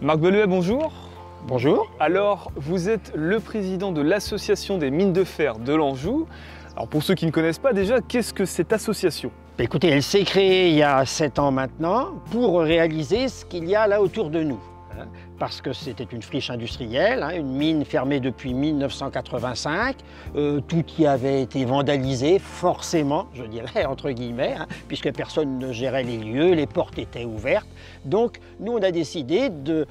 Marc Belluet, bonjour. Bonjour. Alors, vous êtes le président de l'association des mines de fer de l'Anjou. Alors, pour ceux qui ne connaissent pas déjà, qu'est-ce que cette association? Écoutez, elle s'est créée il y a 7 ans maintenant pour réaliser ce qu'il y a là autour de nous. Parce que c'était une friche industrielle, une mine fermée depuis 1985. Tout y avait été vandalisé, forcément, je dirais, entre guillemets, puisque personne ne gérait les lieux, les portes étaient ouvertes. Donc, nous, on a décidé de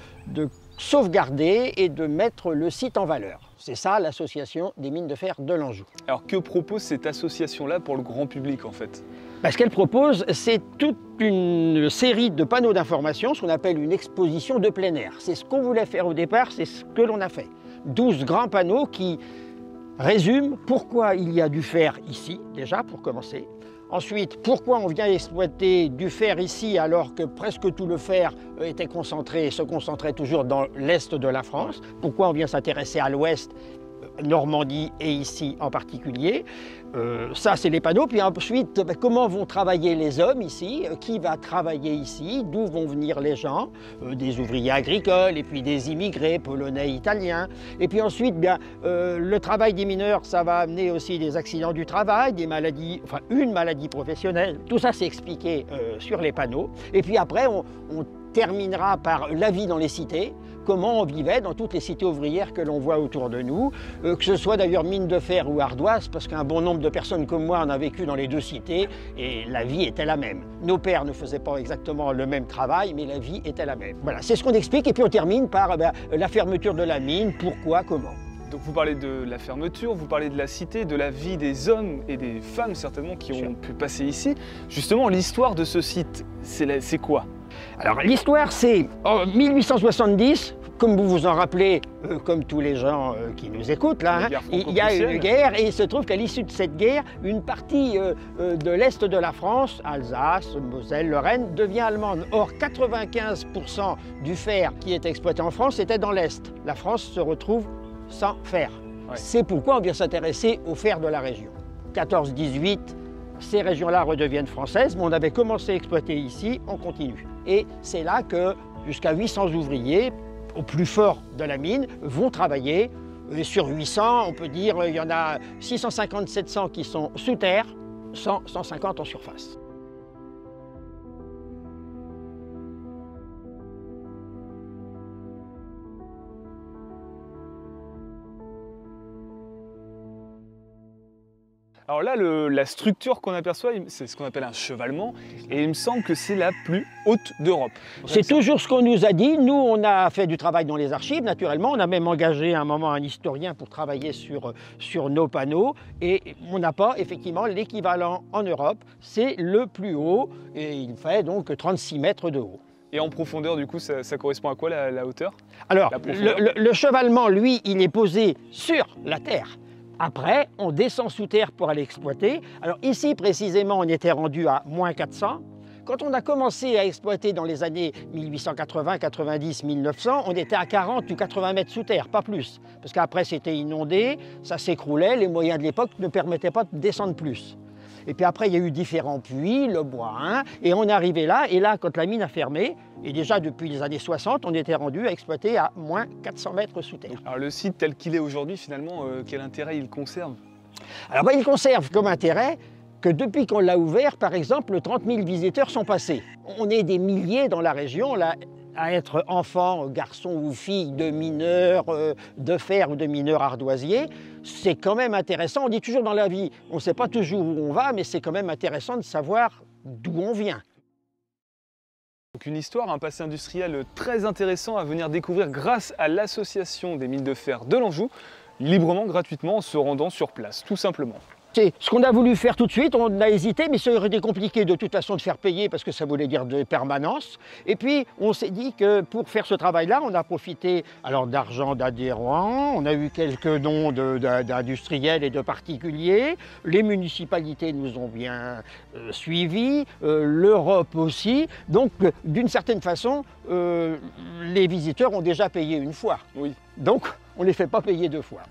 sauvegarder et de mettre le site en valeur. C'est ça l'association des mines de fer de l'Anjou. Alors, que propose cette association-là pour le grand public, en fait? Ce qu'elle propose, c'est toute une série de panneaux d'information, ce qu'on appelle une exposition de plein air. C'est ce qu'on voulait faire au départ, c'est ce que l'on a fait. 12 grands panneaux qui résument pourquoi il y a du fer ici, déjà, pour commencer. Ensuite, pourquoi on vient exploiter du fer ici alors que presque tout le fer était concentré et se concentrait toujours dans l'est de la France. Pourquoi on vient s'intéresser à l'ouest, Normandie et ici en particulier. Ça, c'est les panneaux. Puis ensuite, comment vont travailler les hommes ici? Qui va travailler ici? D'où vont venir les gens? Des ouvriers agricoles et puis des immigrés polonais, italiens. Et puis ensuite, le travail des mineurs, ça va amener aussi des accidents du travail, des maladies, enfin une maladie professionnelle. Tout ça, c'est expliqué sur les panneaux. Et puis après, on terminera par la vie dans les cités, comment on vivait dans toutes les cités ouvrières que l'on voit autour de nous, que ce soit d'ailleurs mine de fer ou ardoise, parce qu'un bon nombre de personnes comme moi en a vécu dans les deux cités et la vie était la même. Nos pères ne faisaient pas exactement le même travail, mais la vie était la même. Voilà, c'est ce qu'on explique et puis on termine par la fermeture de la mine, pourquoi, comment. Donc vous parlez de la fermeture, vous parlez de la cité, de la vie des hommes et des femmes certainement qui ont pu passer ici. Justement, l'histoire de ce site, c'est quoi? Alors l'histoire, c'est en 1870, comme vous vous en rappelez, comme tous les gens qui nous écoutent, là, il y a une guerre et il se trouve qu'à l'issue de cette guerre, une partie de l'est de la France, Alsace, Moselle, Lorraine, devient allemande. Or, 95% du fer qui est exploité en France était dans l'est. La France se retrouve sans fer. Ouais. C'est pourquoi on vient s'intéresser au fer de la région. 14-18, ces régions-là redeviennent françaises, mais on avait commencé à exploiter ici, on continue. Et c'est là que jusqu'à 800 ouvriers, au plus fort de la mine, vont travailler. Et sur 800, on peut dire qu'il y en a 650-700 qui sont sous terre, 150 en surface. Alors là, la structure qu'on aperçoit, c'est ce qu'on appelle un chevalement, et il me semble que c'est la plus haute d'Europe. C'est toujours ce qu'on nous a dit. Nous, on a fait du travail dans les archives, naturellement. On a même engagé à un moment un historien pour travailler sur nos panneaux, et on n'a pas effectivement l'équivalent en Europe. C'est le plus haut, et il fait donc 36 mètres de haut. Et en profondeur, du coup, ça correspond à quoi la hauteur? Alors, le chevalement, lui, il est posé sur la terre. Après, on descend sous terre pour aller exploiter. Alors ici, précisément, on était rendu à moins 400. Quand on a commencé à exploiter dans les années 1880, 90, 1900, on était à 40 ou 80 mètres sous terre, pas plus. Parce qu'après, c'était inondé, ça s'écroulait, les moyens de l'époque ne permettaient pas de descendre plus. Et puis après, il y a eu différents puits, le bois, et on est arrivé là. Et là, quand la mine a fermé, et déjà depuis les années 60, on était rendu à exploiter à moins 400 mètres sous terre. Alors le site tel qu'il est aujourd'hui, finalement, quel intérêt il conserve? Alors il conserve comme intérêt que depuis qu'on l'a ouvert, par exemple, 30 000 visiteurs sont passés. On est des milliers dans la région, là, à être enfants, garçons ou filles de mineurs de fer ou de mineurs ardoisiers. C'est quand même intéressant. On dit toujours dans la vie, on ne sait pas toujours où on va, mais c'est quand même intéressant de savoir d'où on vient. Donc une histoire, un passé industriel très intéressant à venir découvrir grâce à l'association des mines de fer de l'Anjou, librement, gratuitement, en se rendant sur place, tout simplement. C'est ce qu'on a voulu faire tout de suite, on a hésité, mais ça aurait été compliqué de toute façon de faire payer parce que ça voulait dire de permanence. Et puis on s'est dit que pour faire ce travail-là, on a profité alors d'argent d'adhérents, on a eu quelques dons d'industriels et de particuliers, les municipalités nous ont bien suivis, l'Europe aussi. Donc d'une certaine façon, les visiteurs ont déjà payé une fois. Oui. Donc on ne les fait pas payer deux fois.